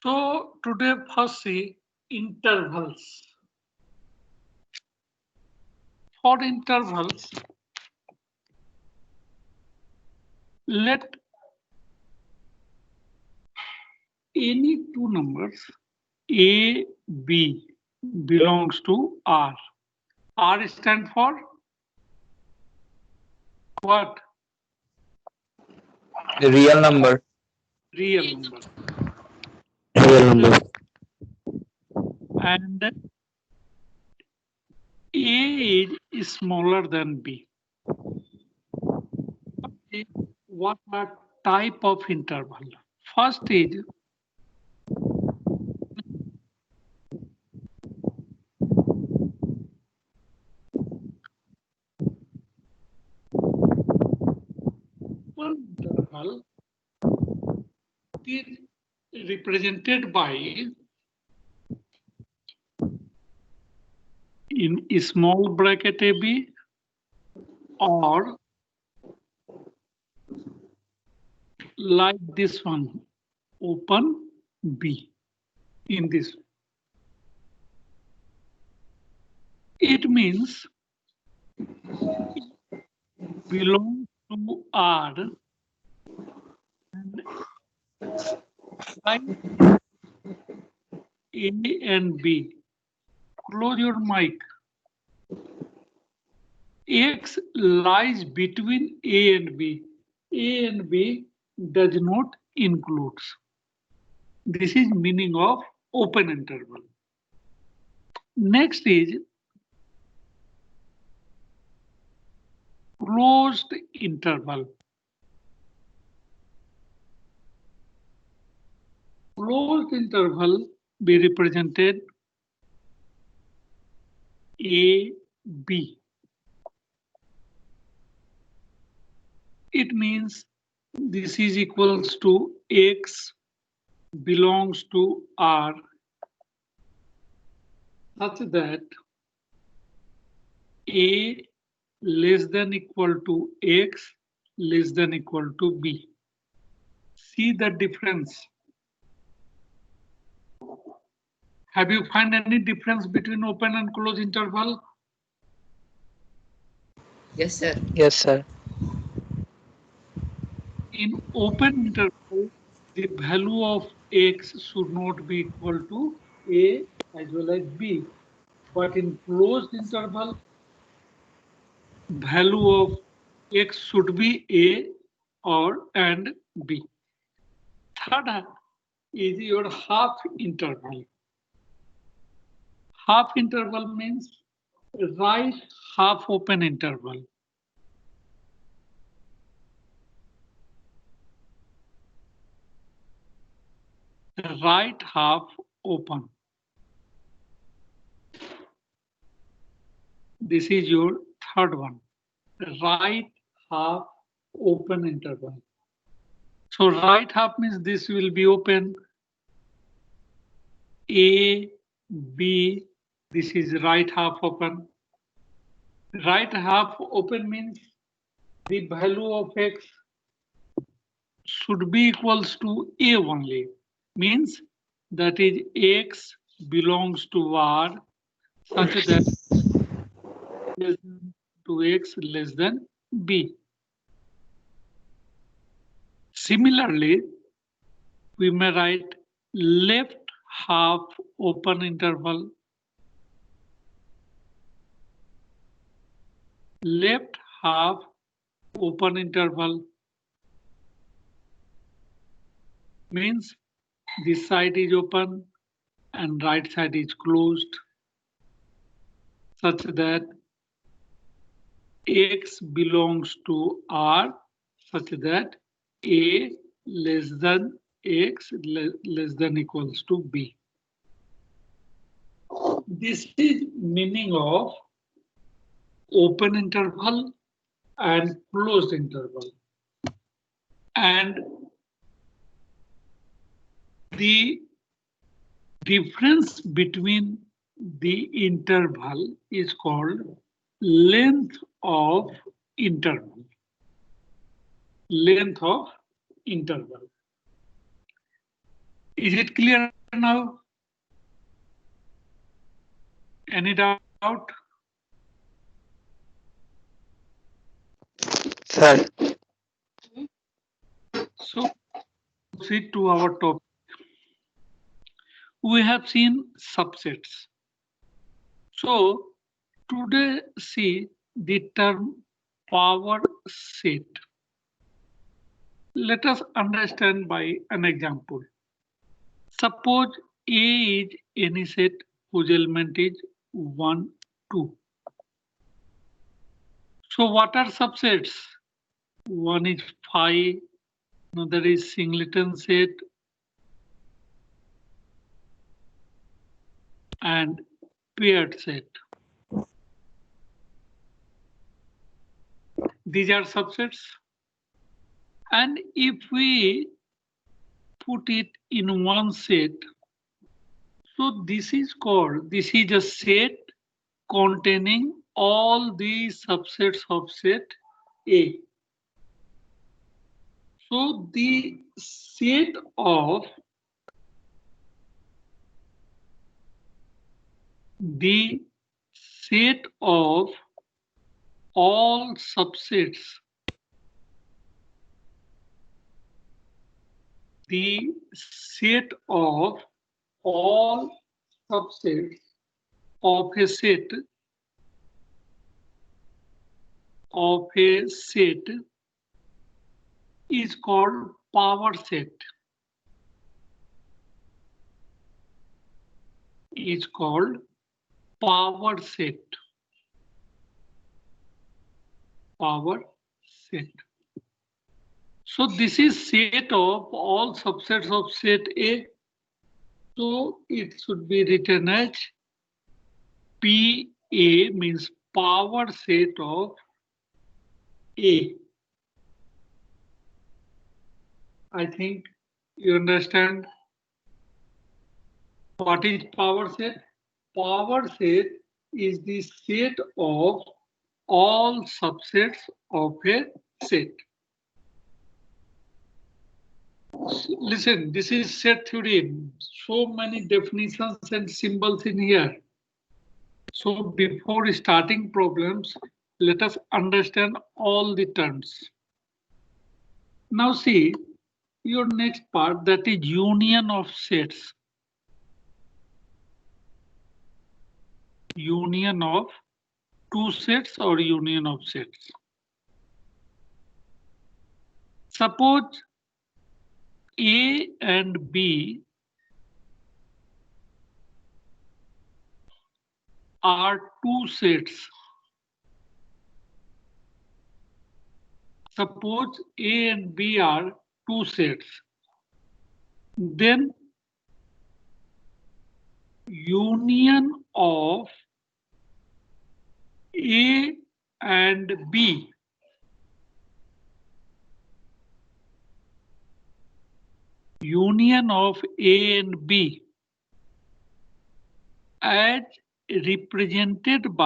So today first see intervals. For intervals, let any two numbers A, B belongs to R. R stand for what? The real number. Real number. Real number. And A is smaller than B. What are type of interval? First is one interval is represented by in a small bracket AB or like this one, open B in this. It means belong to R and like A and B. Close your mic. X lies between A and B. A and B does not include. This is meaning of open interval. Next is closed interval. Closed interval be represented A, B. It means this is equals to X belongs to R such that A less than equal to X less than equal to B. See the difference. Have you found any difference between open and closed interval? Yes, sir. Yes, sir. In open interval, the value of X should not be equal to A as well as B. But in closed interval, value of X should be A or and B. Third is your half interval. Half interval means right half open interval. Right half open. This is your third one. Right half open interval. So right half means this will be open. A, B, this is right half open. Right half open means the value of X should be equals to A only. Means that is X belongs to R such that less than to X less than B. Similarly, we may write left half open interval. Left half open interval means this side is open and right side is closed such that X belongs to R such that A less than X less than equals to B. This is meaning of open interval and closed interval. And the difference between the interval is called length of interval. Length of interval. Is it clear now? Any doubt? Sir. So proceed to our topic. We have seen subsets. So today see the term power set. Let us understand by an example. Suppose A is any set whose element is 1, 2. So what are subsets? One is phi, another is singleton set, and paired set. These are subsets. And if we put it in one set, so this is a set containing all the subsets of set A. So the set of all subsets, the set of all subsets of a set is called power set. Is called power set. Power set. So this is set of all subsets of set A. So it should be written as PA, means power set of A. I think you understand what is power set. Power set is the set of all subsets of a set. Listen, this is set theory. So many definitions and symbols in here. So before starting problems, let us understand all the terms. Now see your next part, that is union of sets. Union of two sets or union of sets. Suppose A and B are two sets. Suppose A and B are two sets. Then union of A and B as represented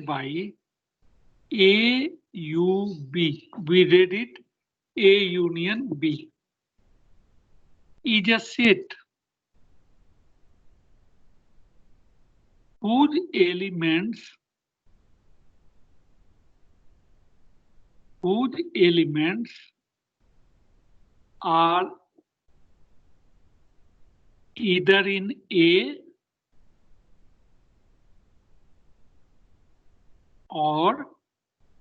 by A U B. We read it A union B. Is a set whose elements are either in A or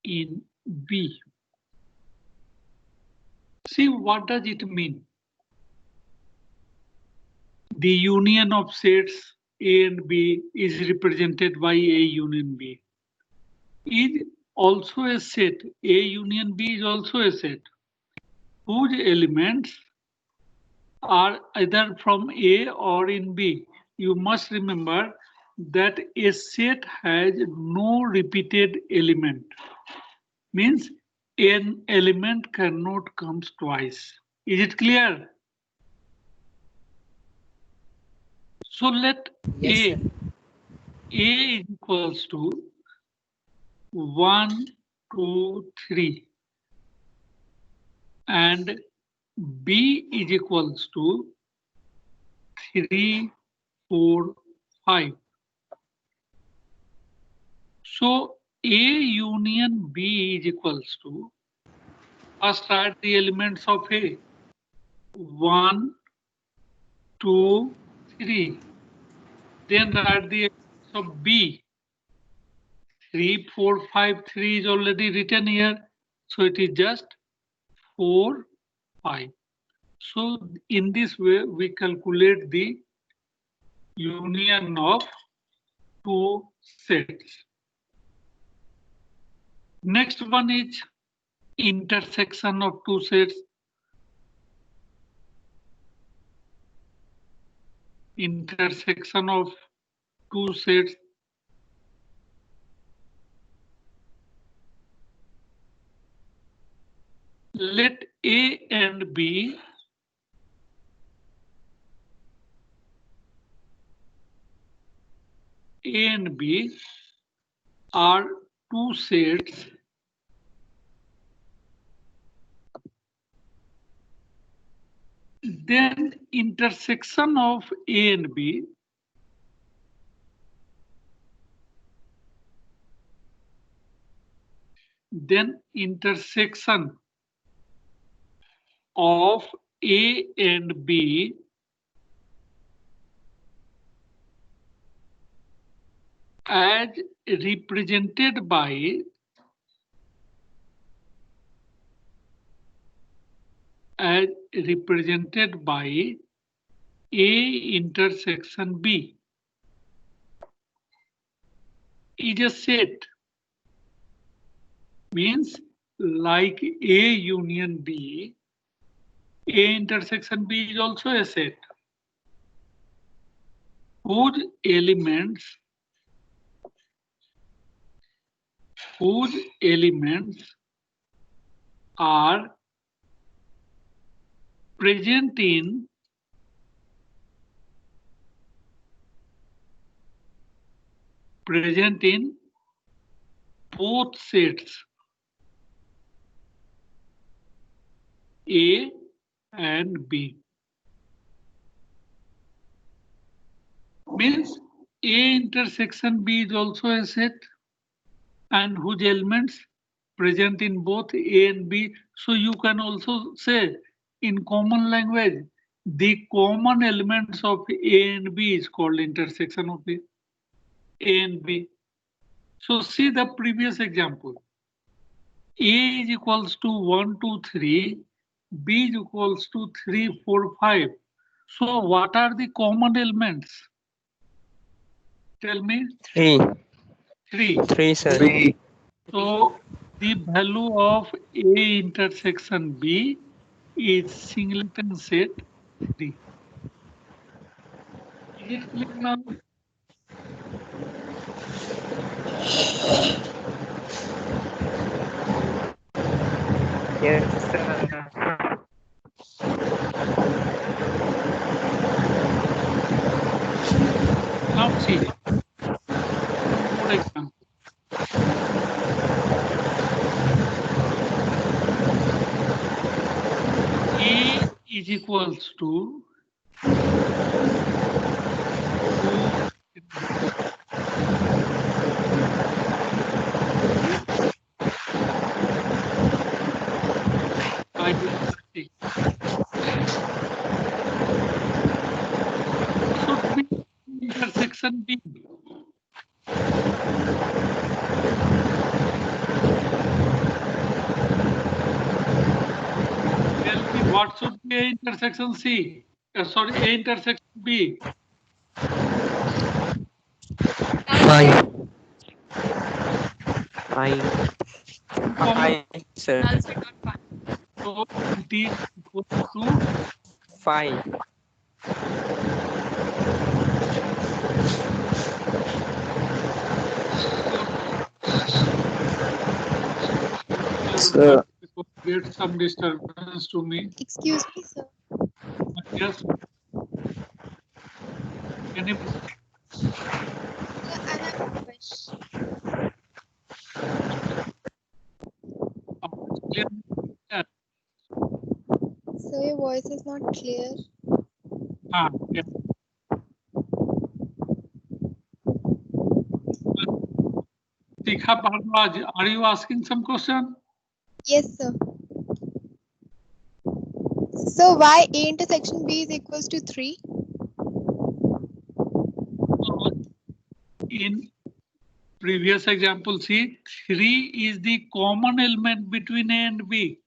in B. See, what does it mean? The union of sets A and B is represented by A union B. Is also a set. A union B is also a set whose elements are either from A or in B. You must remember that a set has no repeated element. Means an element cannot come twice. Is it clear? So let Yes, A is equals to 1, 2, 3. And B is equals to 3, 4, 5. So A union B is equals to, first write the elements of A. 1, 2, 3. Then write the elements of B. 3, 4, 5, 3 is already written here. So it is just 4, 5. So in this way, we calculate the union of two sets. Next one is intersection of two sets. Intersection of two sets. Let A and B are two sets then intersection of A and B intersection of A and B as represented by A intersection B is a set, means like A union B, A intersection B is also a set whose elements are present in both sets A and B. Means A intersection B is also a set and whose elements present in both A and B. So you can also say in common language, the common elements of A and B is called intersection of A and B. So see the previous example. A is equals to 1, 2, 3. B is equals to 3, 4, 5. So what are the common elements? Tell me. 3. 3. 3, sir. 3. So the value of A intersection B is singleton set 3. Is it clear now? Yes, sir. Now see. One more example. A is equals to 6. Should be intersection B. Tell me what should be A intersection C? Sorry, A intersection B. 5. 5, sir. So it is equal to 5. Sir. Get some disturbance to me. Excuse me, sir. Yes. Can you? Sir, I have a question. So your voice is not clear. Yeah. Tikha Bhardwaj, are you asking some question? Yes, sir. So why A intersection B is equals to 3? In previous example, see, 3 is the common element between A and B.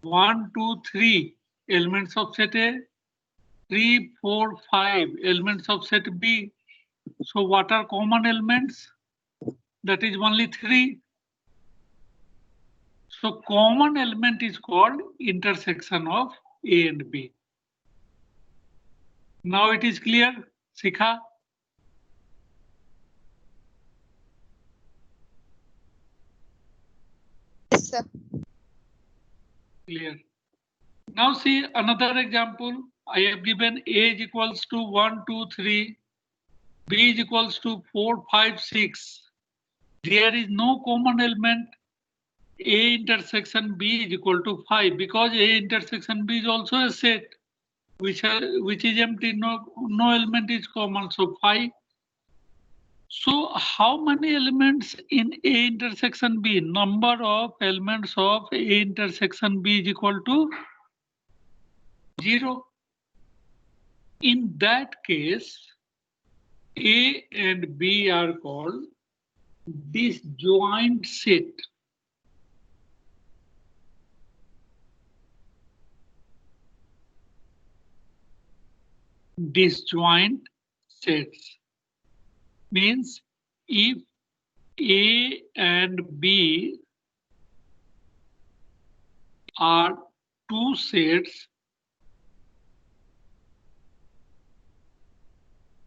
1, 2, 3 elements of set A, 3, 4, 5 elements of set B. So what are common elements? That is only 3. So common element is called intersection of A and B. Now it is clear, Sikha? Yes, sir. Clear. Now see another example. I have given A is equals to 1, 2, 3. B is equals to 4, 5, 6. There is no common element. A intersection B is equal to 5 because A intersection B is also a set which is empty. No element is common. So 5. So how many elements in A intersection B? Number of elements of A intersection B is equal to 0. In that case, A and B are called disjoint set. Disjoint sets means if A and B are two sets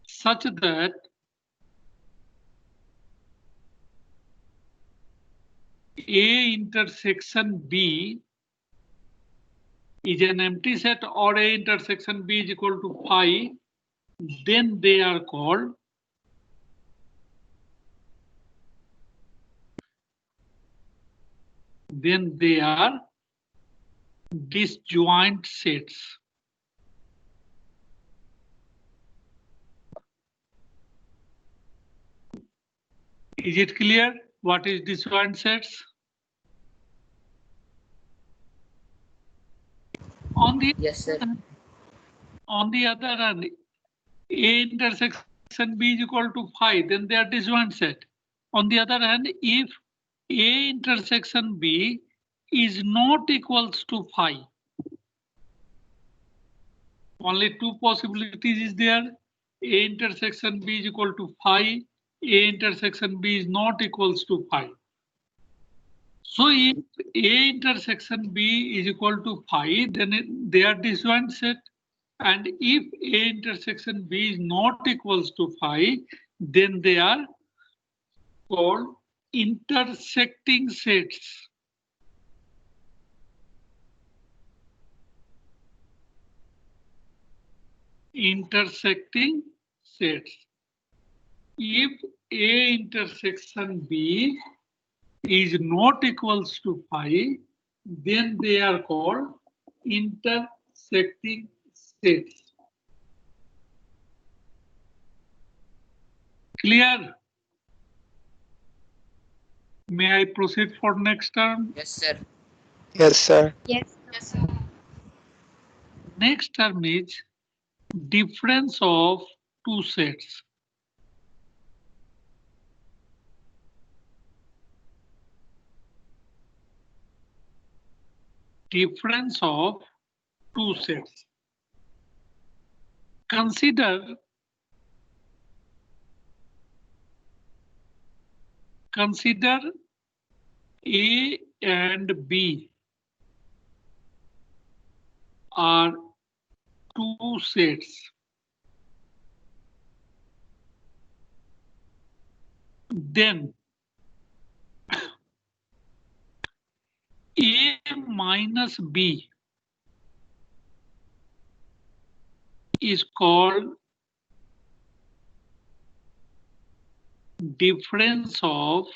such that A intersection B is an empty set or A intersection B is equal to 5, then they are called disjoint sets. Is it clear what is disjoint sets? Yes, sir. On the other hand, A intersection B is equal to 5, then they are disjoint set. On the other hand, if A intersection B is not equals to 5, only two possibilities is there. A intersection B is equal to 5, A intersection B is not equals to 5. So if A intersection B is equal to 5, then they are disjoint set. And if A intersection B is not equals to 5, then they are called intersecting sets. Intersecting sets. If A intersection B is not equals to 5, then they are called intersecting sets. Clear? May I proceed for next term? Yes, sir. Yes, sir. Yes. Next term is difference of two sets. Difference of two sets. Consider A and B are two sets. Then A minus B is called difference of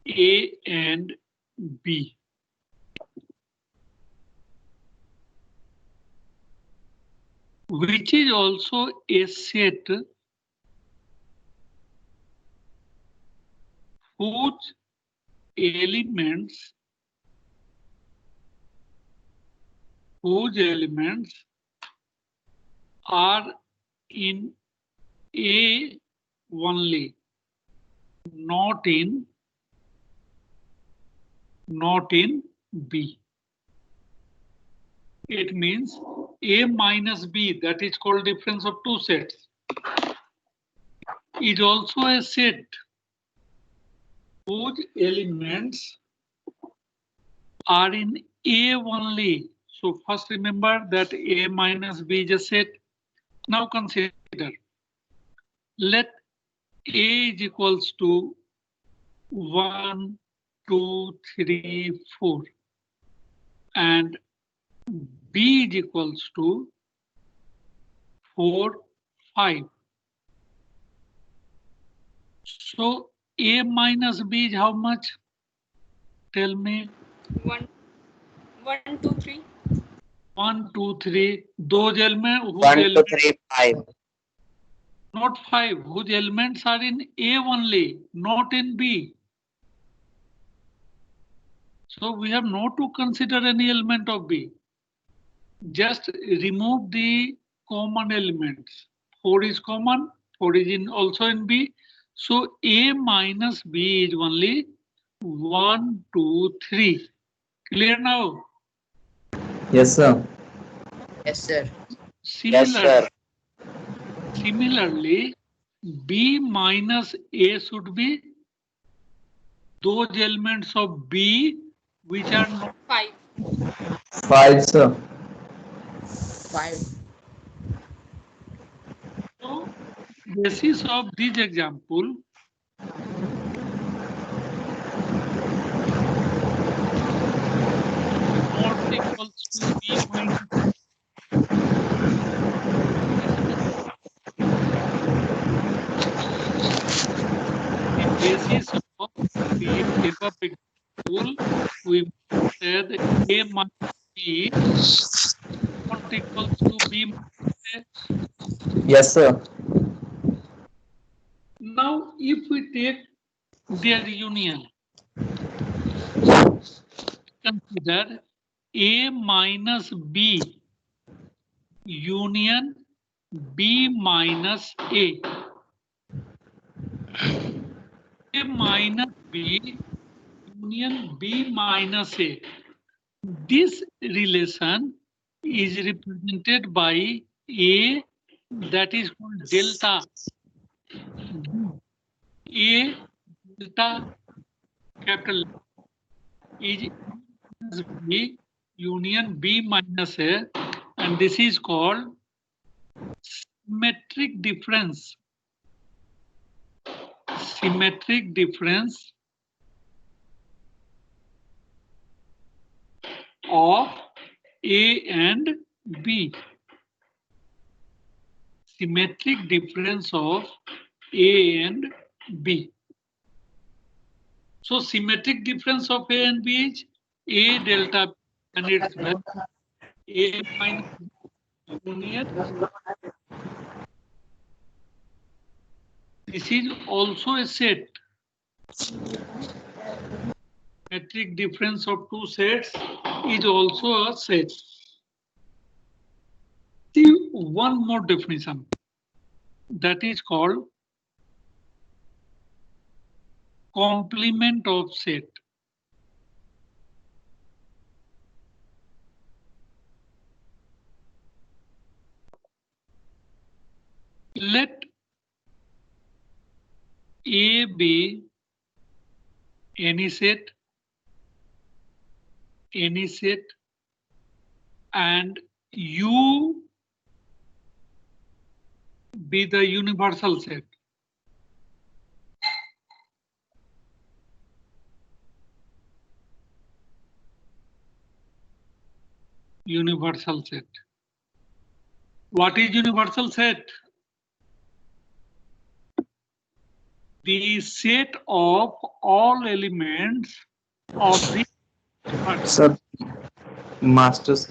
A and B. Which is also a set whose elements are in A only, not in B. It means A minus B, that is called difference of two sets, is also a set whose elements are in A only. So first remember that A minus B is a set. Now consider, let A is equals to 1, 2, 3, 4 and B is equals to 4, 5. So A minus B is how much? Tell me. 1, 2, 3. 1, 2, 3. Those elements, 1, 2, 3, 5. not 5, whose elements are in A only, not in B. So we have not to consider any element of B. Just remove the common elements. 4 is common, 4 is also in B. So A minus B is only 1, 2, 3. Clear now? Yes, sir. Yes, sir. Similarly, B minus A should be those elements of B which are not 5. 5, sir. 5. so. Basis of this example, not equals to B minus. The basis of the above example, we said A minus B not equals to B minus A. Yes, sir. Now, if we take their union, consider A minus B union B minus A. A minus B union B minus A. This relation is represented by A, that is called delta. A delta capital is B union B minus A, and this is called symmetric difference. Symmetric difference of A and B. Symmetric difference of A and B. So symmetric difference of A and B is A delta and its value A minus union. This is also a set. Symmetric difference of two sets is also a set. See one more definition, that is called complement of set. Let A be any set, and U be the universal set. Universal set. What is universal set? the set of all elements of the universe. Sir, masters.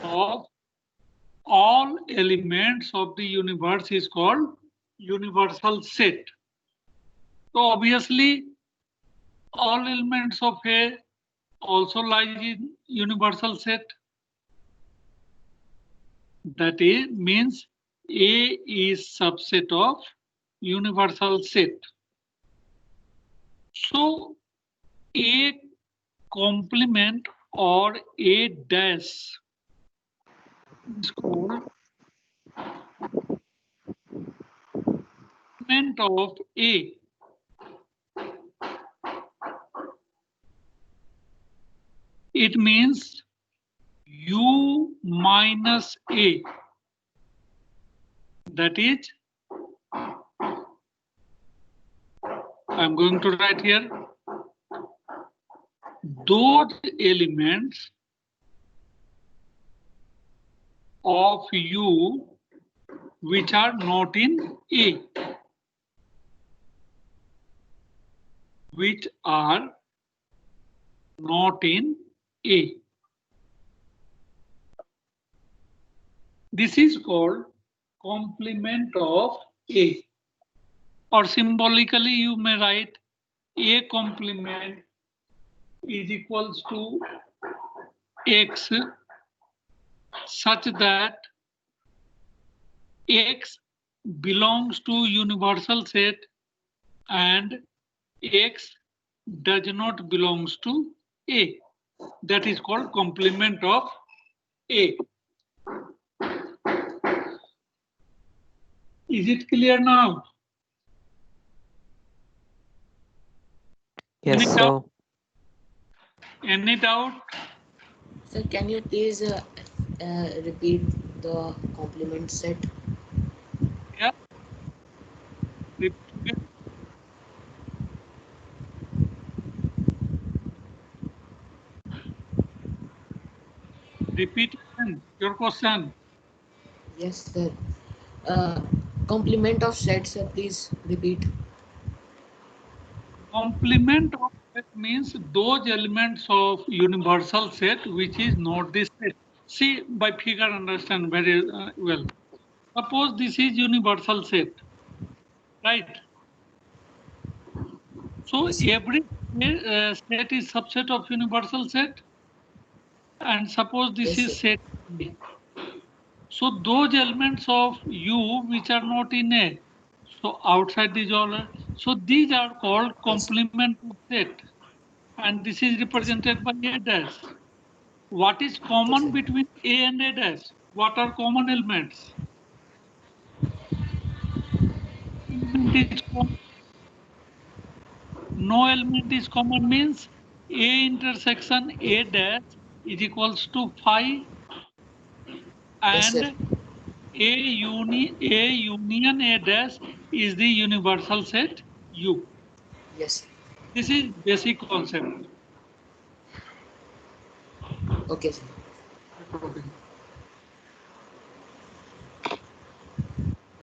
Of all elements of the universe is called universal set. So obviously, all elements of A also lies in universal set. That is, means A is subset of universal set. So A complement or A dash is called complement of A. It means U minus A. That is, I'm going to write here, those elements of U which are not in A. Which are not in A. This is called complement of A. Or symbolically, you may write A complement is equals to X such that X belongs to universal set and X does not belongs to A. That is called complement of A. Is it clear now? Yes, Any sir. doubt? Any doubt? Sir, can you please repeat the complement set? Yeah. Repeat again. Repeat again your question. Yes, sir. Complement of set, sir. Please repeat. Complement of set means those elements of universal set which is not this set. See, by figure understand very well. Suppose this is universal set, right? So Yes, sir. every set is subset of universal set, and suppose this Yes, is sir. set A. So those elements of U which are not in A, so outside this order, so these are called Yes. complement of set, and this is represented by A dash. What is Okay, common sir. between A and A dash? What are common elements? Element is common. No element is common means A intersection A dash is equals to phi, Yes, sir. and A union A dash is the universal set U. Yes. This is basic concept. Okay, sir. Okay.